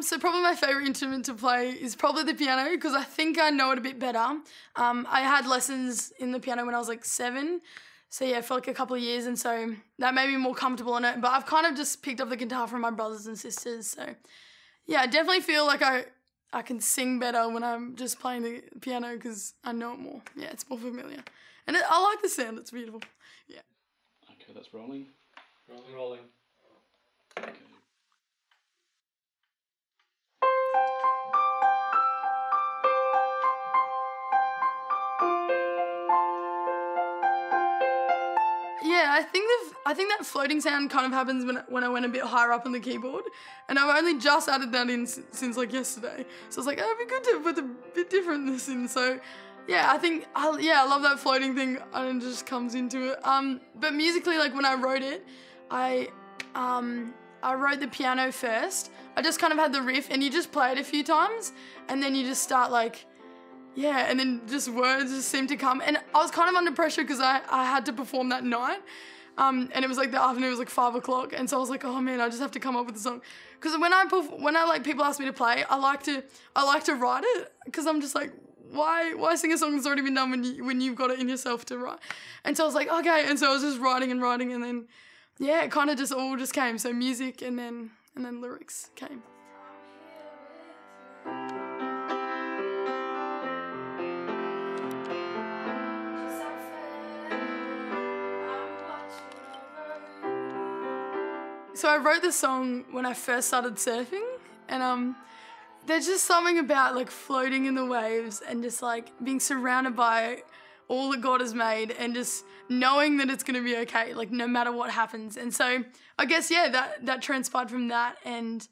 So probably my favourite instrument to play is probably the piano because I think I know it a bit better. I had lessons in the piano when I was like 7, so yeah, for like a couple of years, and so that made me more comfortable on it. But I've kind of just picked up the guitar from my brothers and sisters, so yeah, I definitely feel like I can sing better when I'm just playing the piano because I know it more. Yeah, it's more familiar, and I like the sound. It's beautiful. Yeah. Okay, that's rolling. Rolling. Okay. Yeah, I think that floating sound kind of happens when I went a bit higher up on the keyboard, and I've only just added that in since like yesterday. So I was like, oh, it'd be good to put a bit different this in. So yeah, I love that floating thing, and it just comes into it. But musically, like when I wrote it, I wrote the piano first. I just kind of had the riff, and you just play it a few times, and then you just start like. Yeah, and then just words just seemed to come. And I was kind of under pressure because I had to perform that night. And it was like the afternoon, it was like 5 o'clock. And so I was like, oh man, I just have to come up with a song. Because when I like people ask me to play, I like to write it. Because I'm just like, why sing a song that's already been done when you've got it in yourself to write? And so I was like, okay. And so I was just writing, and then, yeah, it kind of just all just came. So music and then lyrics came. So I wrote the song when I first started surfing, and there's just something about like floating in the waves and just like being surrounded by all that God has made and just knowing that it's gonna be okay, like no matter what happens. And so I guess that transpired from that. And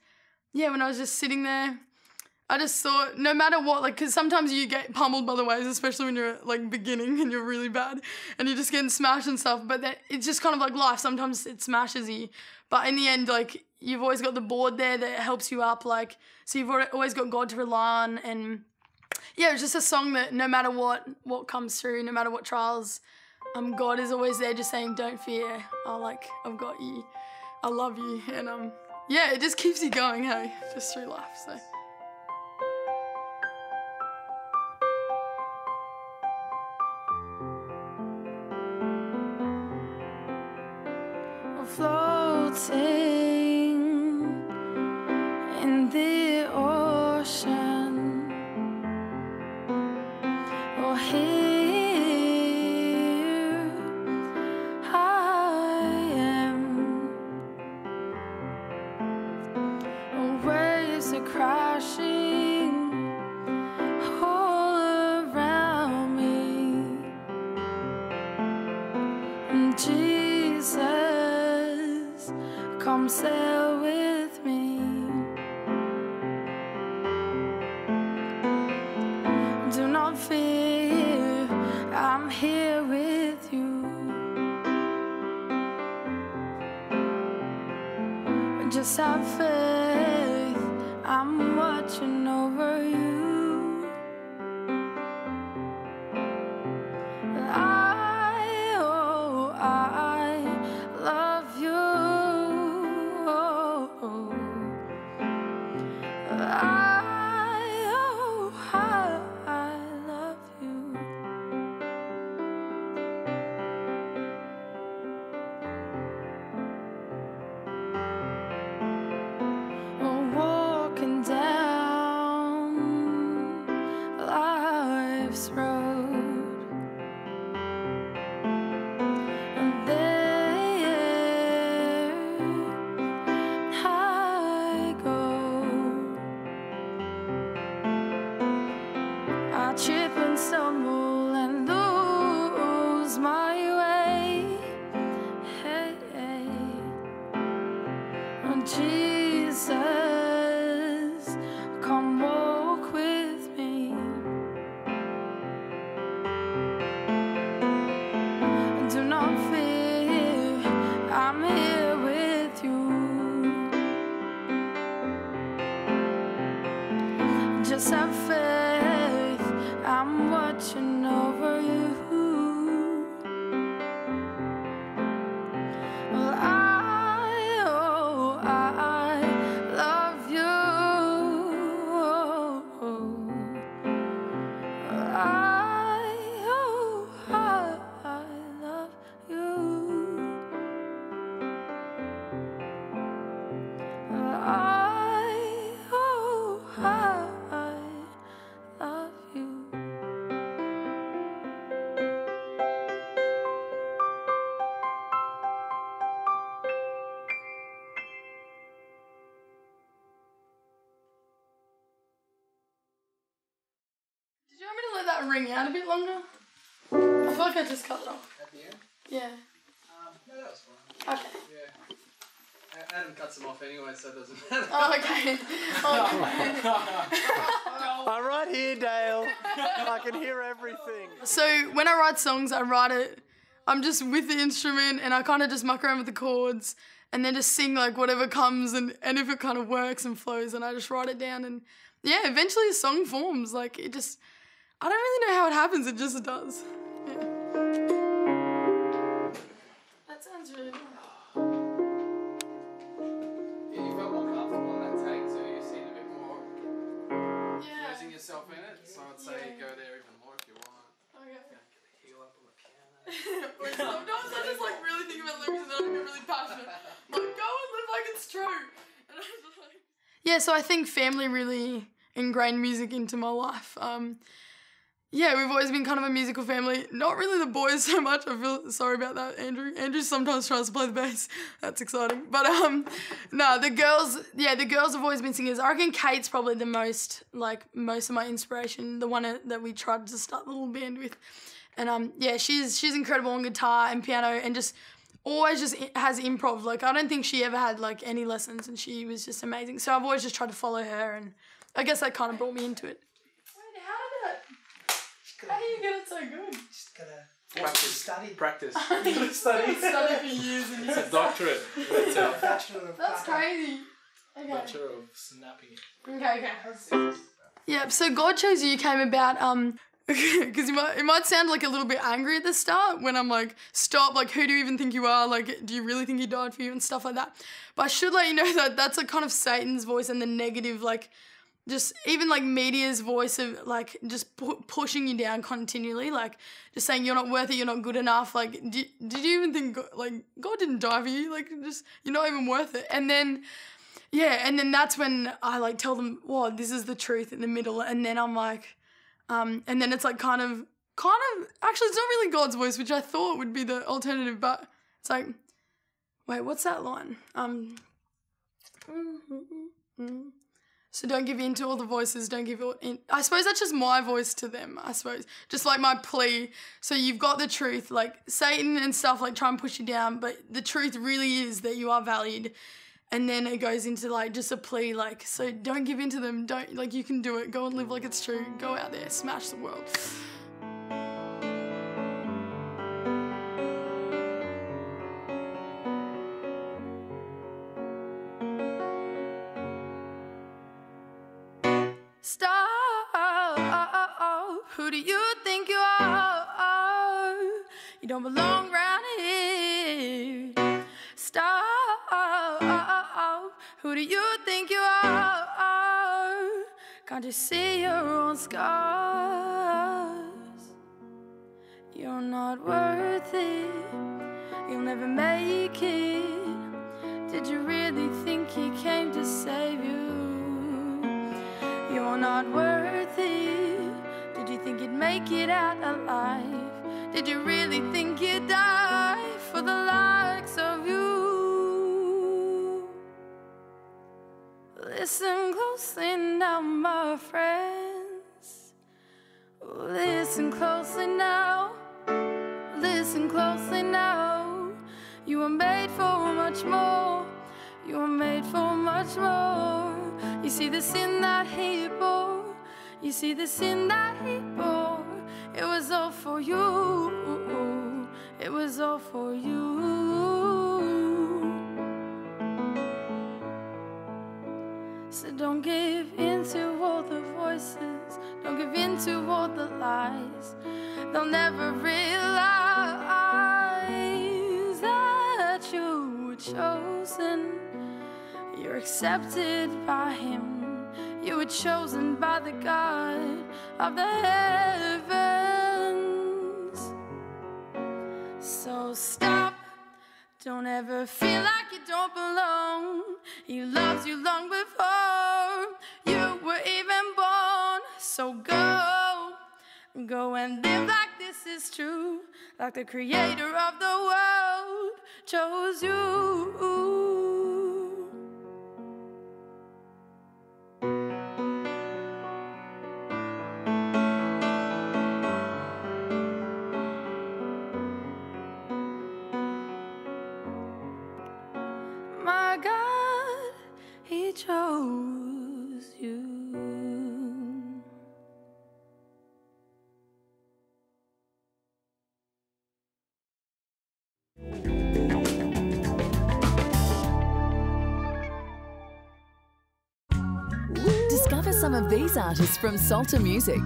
yeah, when I was just sitting there, I just thought no matter what, like, because sometimes you get pummeled by the waves, especially when you're like beginning and you're really bad and you're just getting smashed and stuff, but that it's just kind of like life. Sometimes it smashes you, but in the end, like, you've always got the board there that helps you up, like, so you've always got God to rely on. And yeah, it's just a song that no matter what comes through, no matter what trials, God is always there just saying, don't fear, I've got you, I love you. And yeah, it just keeps you going, hey, just through life, so. Floating in the ocean, or here I am. Waves are crashing all around me, and Jesus, come sail with me. Do not fear, I'm here with you. Just have faith, I'm watching over you. I love you. I love you. We're walking down life's road, and there I go. I trip and stumble and lose my way. Hey, hey. Oh, Jesus, come walk with me. Do not fear, I'm here with you. Just have faith, I'm watching over you. Well, I love you. ring out a bit longer? I feel like I just cut it off. At the end? Yeah. No, that was fine. Okay. Yeah. Adam cuts them off anyway, so it doesn't matter. Oh, okay. I'm right here, Dale. I can hear everything. So when I write songs, I write it, I'm just with the instrument and I kind of just muck around with the chords and then just sing like whatever comes and if it kind of works and flows, and I just write it down, and yeah, eventually a song forms. Like it just, I don't really know how it happens, it just does. Yeah. That sounds really nice. Yeah, you felt more comfortable on that take too. You seemed a bit more Yeah. losing yourself in it. So I'd say go there even more if you want. Okay. Heel up on the piano. Wait, sometimes I just like really think about lyrics and then I get really passionate. I'm like, go and live like it's true. And I just like... Yeah, so I think family really ingrained music into my life. Yeah, we've always been kind of a musical family. Not really the boys so much. I feel sorry about that, Andrew. Andrew sometimes tries to play the bass. That's exciting. But no, the girls have always been singers. I reckon Kate's probably the most of my inspiration, the one that we tried to start the little band with. And yeah, she's incredible on guitar and piano, and just always just has improv. Like I don't think she ever had like any lessons, and she was just amazing. So I've always just tried to follow her, and I guess that kind of brought me into it. Wait, how do you get it so good? Just gotta Practice. Study for years and years. It's a doctorate. It's a That's crazy. Okay. bachelor of snapping. Okay. Yeah, so God Chose You came about, because it might sound like a little bit angry at the start when I'm like, stop, like, who do you even think you are? Like, do you really think he died for you and stuff like that? But I should let you know that that's like kind of Satan's voice and the negative, like, just even like media's voice of like just pushing you down continually, like just saying you're not worth it, you're not good enough. Like, did you even think God didn't die for you? Like, just you're not even worth it. And then, yeah, and then that's when I like tell them, "Well, this is the truth" in the middle, and then I'm like, and then it's like kind of actually it's not really God's voice, which I thought would be the alternative, but it's like, wait, what's that line? So don't give in to all the voices, don't give in. I suppose that's just my voice to them, I suppose. Just like my plea. So you've got the truth, like Satan and stuff like try and push you down, but the truth really is that you are valued. And then it goes into like just a plea, like, so don't give in to them, don't, like you can do it, go and live like it's true, go out there, smash the world. Stop, who do you think you are? You don't belong around here. Stop, who do you think you are? Can't you see your own scars? You're not worth it, you'll never make it. Did you really think he came to save you? You're not worth it. Did you think you'd make it out alive? Did you really think you'd die for the likes of you? Listen closely now, my friends. Listen closely now. Listen closely now. You were made for much more. You were made for much more. You see the sin that he bore. You see the sin that he bore. It was all for you. It was all for you. So don't give in to all the voices. Don't give in to all the lies. They'll never realize that you were chosen. You're accepted by him. You were chosen by the God of the heavens. So stop. Don't ever feel like you don't belong. He loves you long before you were even born. So go and live like this is true, like the creator of the world chose you. my God, He chose you. Discover some of these artists from Psalter Music.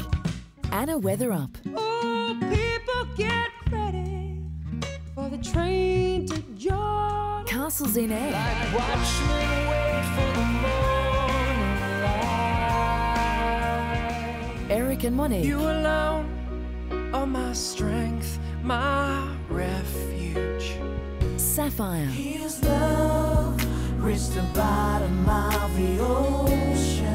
Anna Weatherup, Oh, people get ready for the train to Jordan. Castles in Air, Watchmen wait for the morning light. Eric and Monique, You alone are my strength, my refuge. Sapphire, His love reached the bottom of the ocean.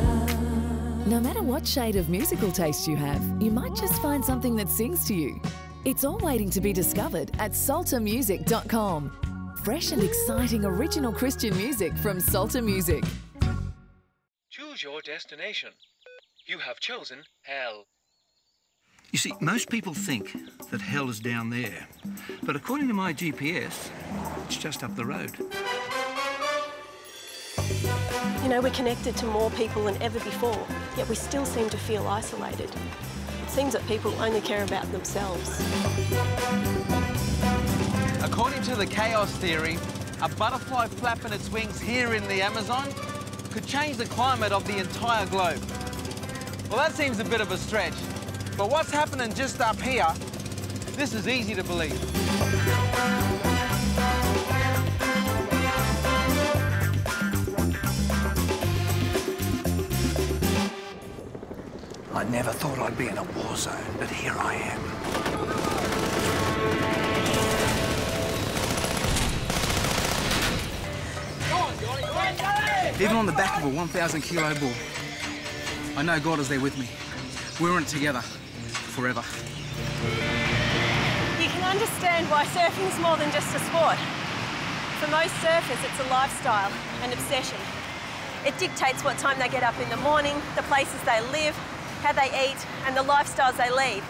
No matter what shade of musical taste you have, you might just find something that sings to you. It's all waiting to be discovered at psaltermusic.com. Fresh and exciting original Christian music from Psalter Music. Choose your destination. You have chosen hell. You see, most people think that hell is down there, but according to my GPS, it's just up the road. You know, we're connected to more people than ever before, yet we still seem to feel isolated. It seems that people only care about themselves. According to the chaos theory, a butterfly flapping its wings here in the Amazon could change the climate of the entire globe. Well, that seems a bit of a stretch, but what's happening just up here, this is easy to believe. I never thought I'd be in a war zone, but here I am. Even on the back of a 1,000-kilo bull, I know God is there with me. We're in it together, forever. You can understand why surfing is more than just a sport. For most surfers, it's a lifestyle, an obsession. It dictates what time they get up in the morning, the places they live, how they eat, and the lifestyles they lead.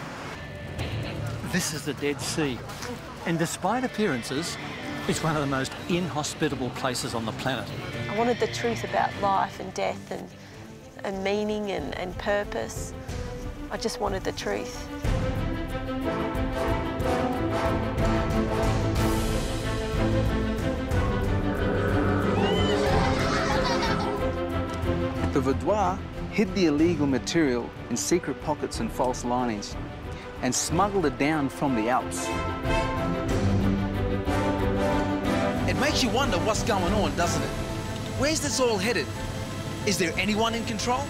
This is the Dead Sea, and despite appearances, it's one of the most inhospitable places on the planet. I wanted the truth about life and death and meaning and purpose. I just wanted the truth. The Vaudois hid the illegal material in secret pockets and false linings and smuggled it down from the Alps. It makes you wonder what's going on, doesn't it? Where's this all headed? Is there anyone in control?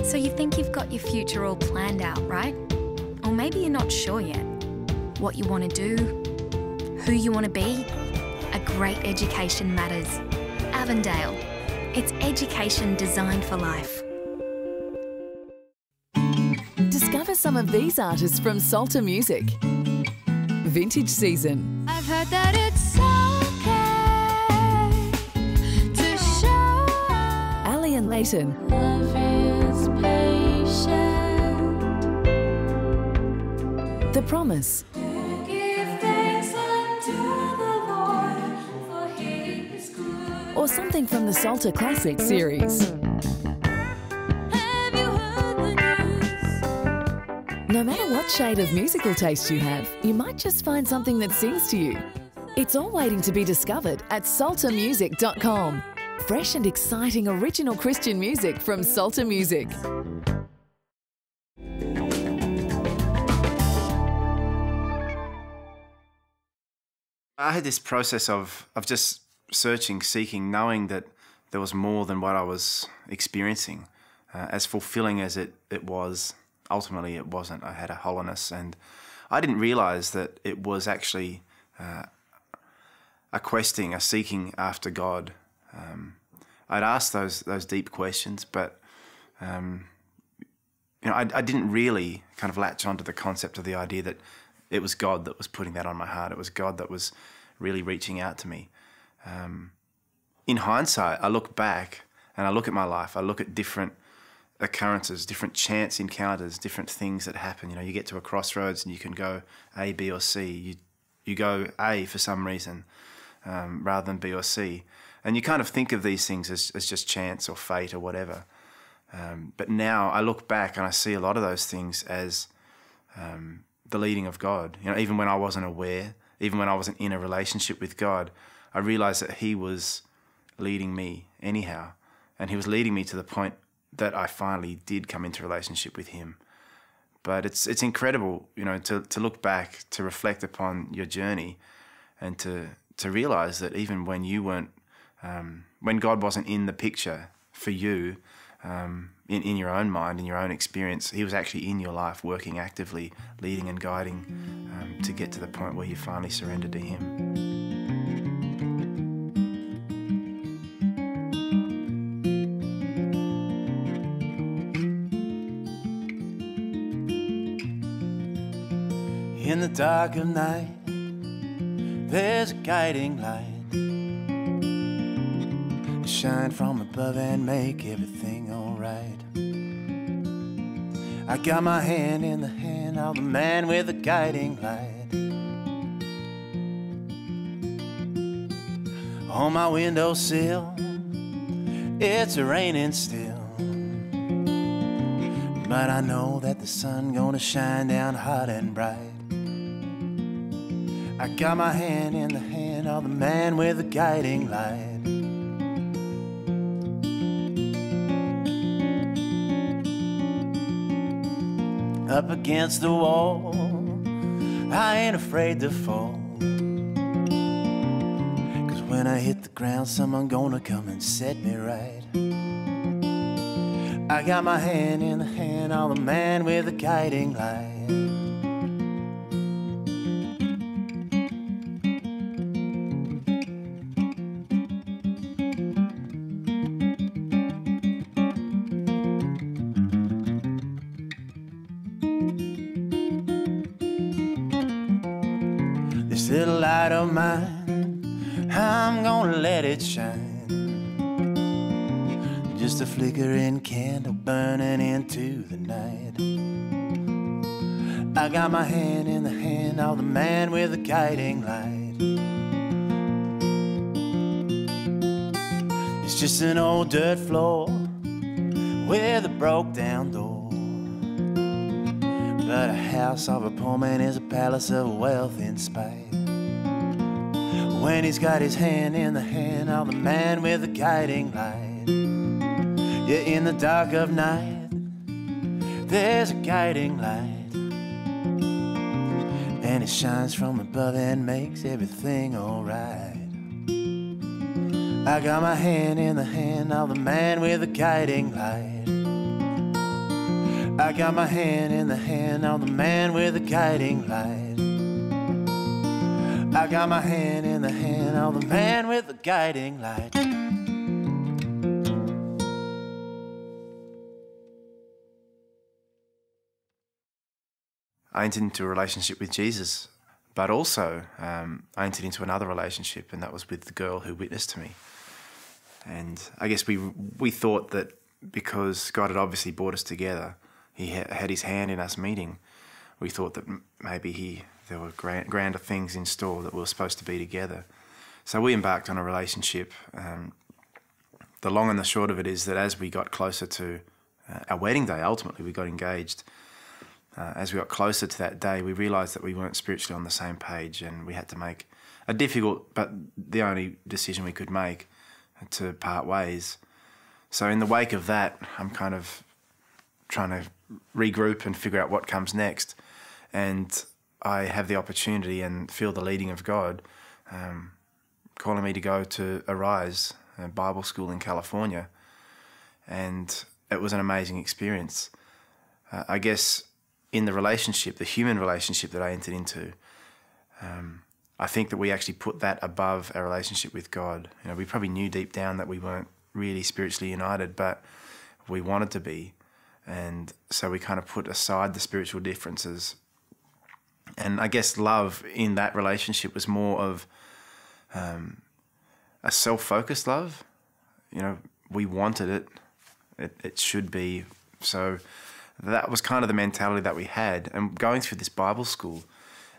So you think you've got your future all planned out, right? Or maybe you're not sure yet. What you want to do, who you want to be. A great education matters. Avondale. It's education designed for life. Discover some of these artists from Psalter Music. Vintage Season, I've heard that it's okay to show Ali and Leighton, love is patient. The Promise, Give thanks unto the Lord, for He is good. or something from the Psalter Classic series. Have you heard the news? No matter what shade of musical taste you have, you might just find something that sings to you. It's all waiting to be discovered at psaltermusic.com. Fresh and exciting original Christian music from Psalter Music. I had this process of just searching, seeking, knowing that there was more than what I was experiencing. as fulfilling as it was, ultimately it wasn't. I had a hollowness, and I didn't realise that it was actually a questing, a seeking after God. I'd asked those deep questions, but I didn't really kind of latch onto the concept of the idea that it was God that was putting that on my heart. It was God that was really reaching out to me. In hindsight, I look back and I look at my life. I look at different occurrences, different chance encounters, different things that happen. You get to a crossroads and you can go A, B, or C. You go A for some reason rather than B or C. And you kind of think of these things as just chance or fate or whatever. But now I look back and I see a lot of those things as the leading of God. Even when I wasn't aware, even when I wasn't in a relationship with God, I realized that He was leading me anyhow. And He was leading me to the point that I finally did come into relationship with Him. But it's incredible, to look back, to reflect upon your journey, and to realize that even when you weren't, when God wasn't in the picture for you, in your own mind, in your own experience, He was actually in your life, working actively, leading and guiding to get to the point where you finally surrendered to Him. In the dark of night, there's a guiding light. Shine from above and make everything alright. I got my hand in the hand of the man with the guiding light. On my windowsill, it's raining still, but I know that the sun gonna shine down hot and bright. I got my hand in the hand of the man with the guiding light. Up against the wall, I ain't afraid to fall, 'cause when I hit the ground, someone gonna come and set me right. I got my hand in the hand of the man with the guiding light. This little light of mine, I'm gonna let it shine. Just a flickering candle burning into the night. I got my hand in the hand of the man with the guiding light. It's just an old dirt floor with a broke down door, but a house of a poor man is a palace of wealth in spite. When he's got his hand in the hand of the man with the guiding light. Yeah, in the dark of night, there's a guiding light, and it shines from above and makes everything alright. I got my hand in the hand of the man with the guiding light. I got my hand in the hand of the man with the guiding light. I got my hand in the hand of the man with the guiding light. I entered into a relationship with Jesus, but also I entered into another relationship, and that was with the girl who witnessed to me. And I guess we thought that because God had obviously brought us together, He had His hand in us meeting, we thought that maybe there were grander things in store, that we were supposed to be together. So we embarked on a relationship. The long and the short of it is that as we got closer to our wedding day, ultimately we got engaged. As we got closer to that day, we realised that we weren't spiritually on the same page, and we had to make a difficult, but the only decision we could make, to part ways. So in the wake of that, I'm kind of trying to regroup and figure out what comes next. And I have the opportunity and feel the leading of God calling me to go to Arise, a Bible school in California. And it was an amazing experience. I guess in the relationship, the human relationship that I entered into, I think that we actually put that above our relationship with God. You know, we probably knew deep down that we weren't really spiritually united, but we wanted to be. And so we kind of put aside the spiritual differences. And I guess love in that relationship was more of a self-focused love. You know, we wanted it. It should be. So that was kind of the mentality that we had. And going through this Bible school,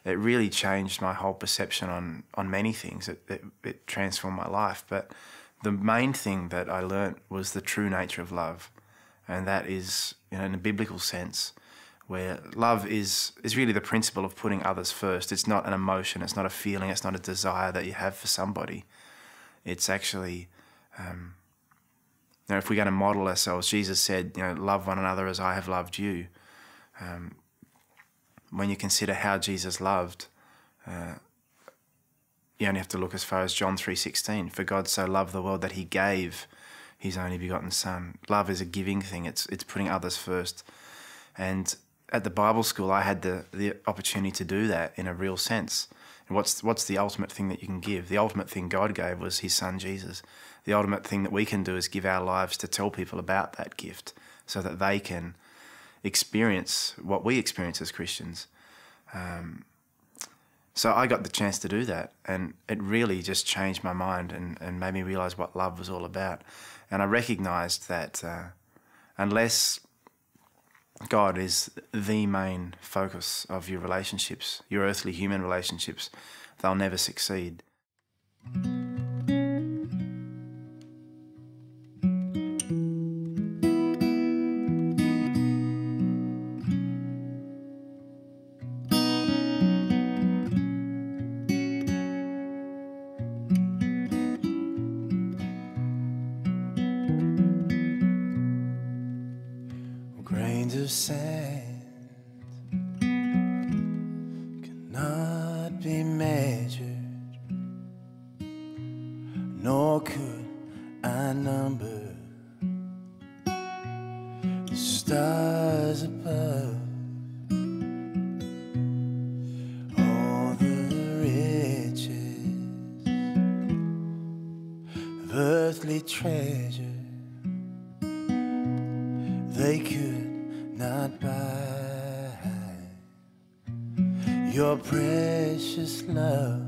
it really changed my whole perception on many things. It transformed my life. But the main thing that I learnt was the true nature of love. And that is, you know, in a biblical sense, where love is really the principle of putting others first. It's not an emotion, it's not a feeling, it's not a desire that you have for somebody. It's actually, you know, if we're going to model ourselves, Jesus said, you know, love one another as I have loved you. When you consider how Jesus loved, you only have to look as far as John 3:16. For God so loved the world that he gave his only begotten Son. Love is a giving thing. It's putting others first. And at the Bible school, I had the opportunity to do that in a real sense. And what's the ultimate thing that you can give? The ultimate thing God gave was his Son, Jesus. The ultimate thing that we can do is give our lives to tell people about that gift so that they can experience what we experience as Christians. So I got the chance to do that, and it really just changed my mind and made me realise what love was all about. And I recognised that unless God is the main focus of your relationships, your earthly human relationships, they'll never succeed. Grains of sand cannot be measured, nor could I number the stars above. All the riches of earthly treasure they could not buy your precious love.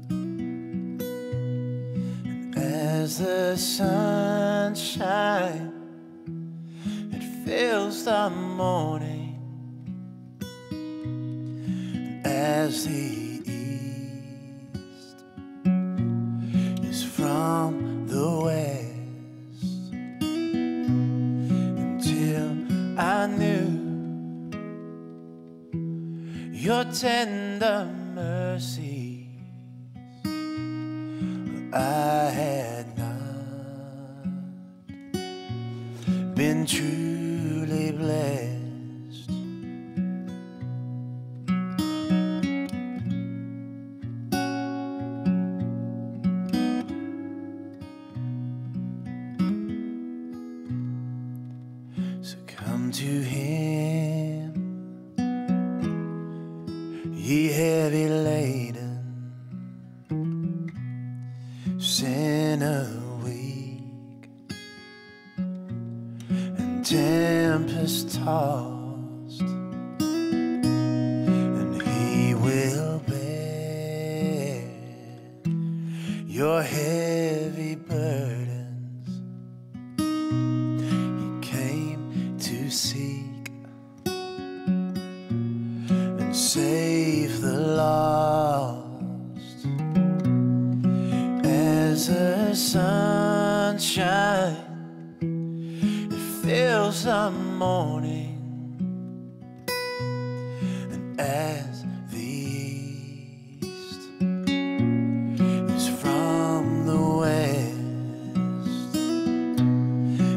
And as the sun shines, it fills the morning, and as the east is from the west, I knew your tender mercies. I had not been truly blessed. So come to him, ye heavy laden, sinner weak, and tempest tossed, and he will bear your heavy burdens. Seek and save the lost. As the sun shines, it fills the morning, and as the east is from the west,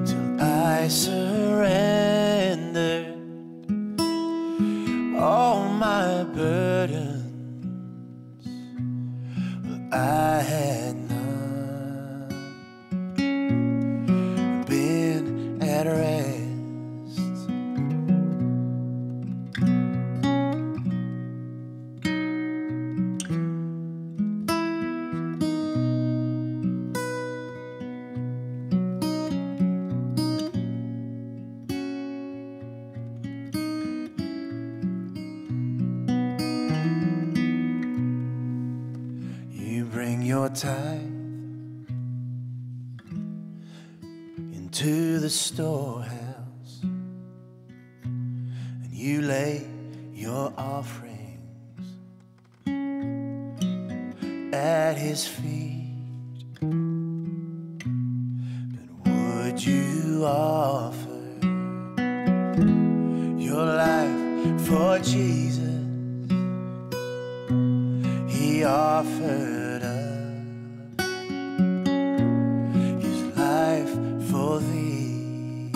till I surrender all my burdens. Well, I had not been at rest. tithe into the storehouse, and you lay your offerings at his feet. But would you offer your life for Jesus? He offered up his life for thee,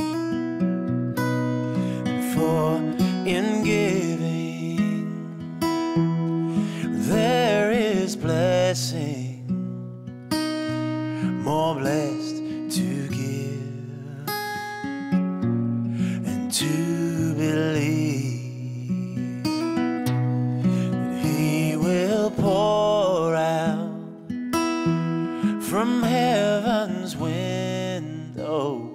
and for in giving there is blessing, more blessed to give and to believe that he will pour out from heaven's window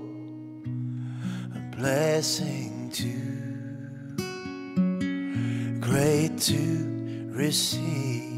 a blessing too great to receive.